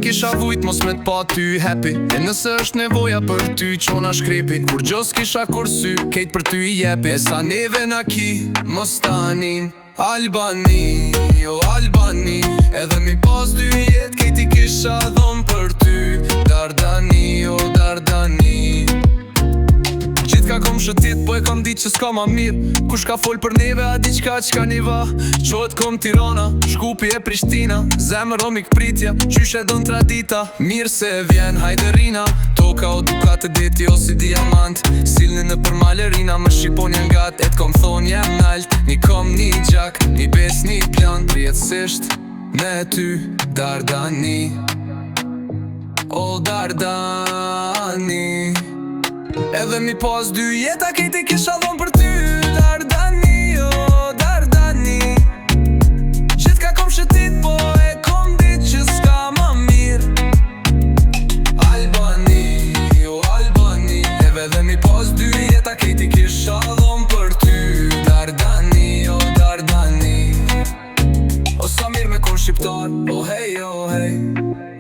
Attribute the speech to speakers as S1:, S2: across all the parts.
S1: kisha vujt mos me t'pa ty happy. E nëse është nevoja për ty qona shkrepi, kur gjos kisha kursy, kejt për ty i jepi. E sa neve na ki, mos tanin Albani, jo Albani. Edhe mi pas dy jet, kejt i kisha dhon për ty Dardani, jo Dardani. Ka kom shëtit, po e kom dit që s'ka ma mirë. Kush ka fol për neve, a di qka niva. Qohet kom Tirana, Shkupi e Prishtina. Zemër o mik pritja, qyshe don tradita. Mirë se vjen hajderina, toka o dukat e deti o si diamant. Silni në për malerina, më shqipon janë gat. Et kom thon jem nalt, ni kom ni gjak, ni bes ni plan. Prietsisht me ty Dardani, o Dardani. Edhe mi pas dy jeta kejt i kisha dhon për ty Dardani, o Dardani. Qit ka kom shëtit, po e kom dit që s'ka ma mirë. Albani, o Albani. Edhe mi pas dy jeta kejt i kisha dhon për ty Dardani, o Dardani. O sa mirë me kon shqiptar, o hej, o hej,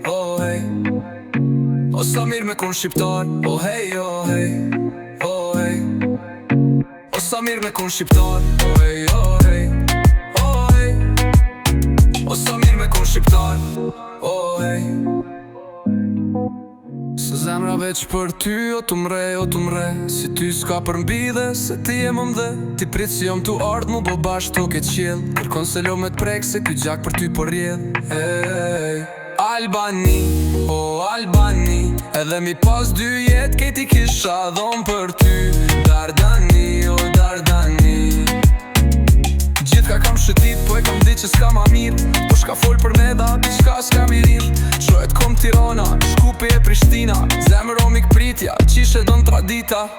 S1: o hej. O sa mirë me kon shqiptar, o hej, o hej, o hej. O sa mirë me kon shqiptar, o hej, o hej, o hej. O sa mirë me kon shqiptar, o hej. Se zemra veç për ty, o të mre, o të mre. Si ty s'ka përmbide, se ti jem dhe. Ti prit si jom t'u ardh mu bo bash t'o ke qjell. Kërkon se lo me t'prek se ky gjak për ty po rjedh. Hey. Albani, o Albani. Edhe mi pas dy jet kejt i kisha dhon për ty Dardani, o Dardani. Gjith ka kam shëtit, po e kam dit që s'ka ma mirë. Po shka fol për me da, pi qka s'ka mirim. Qohet kom Tirana, Shkupi e Prishtina. Zemër o mik pritja, qishe don tradita.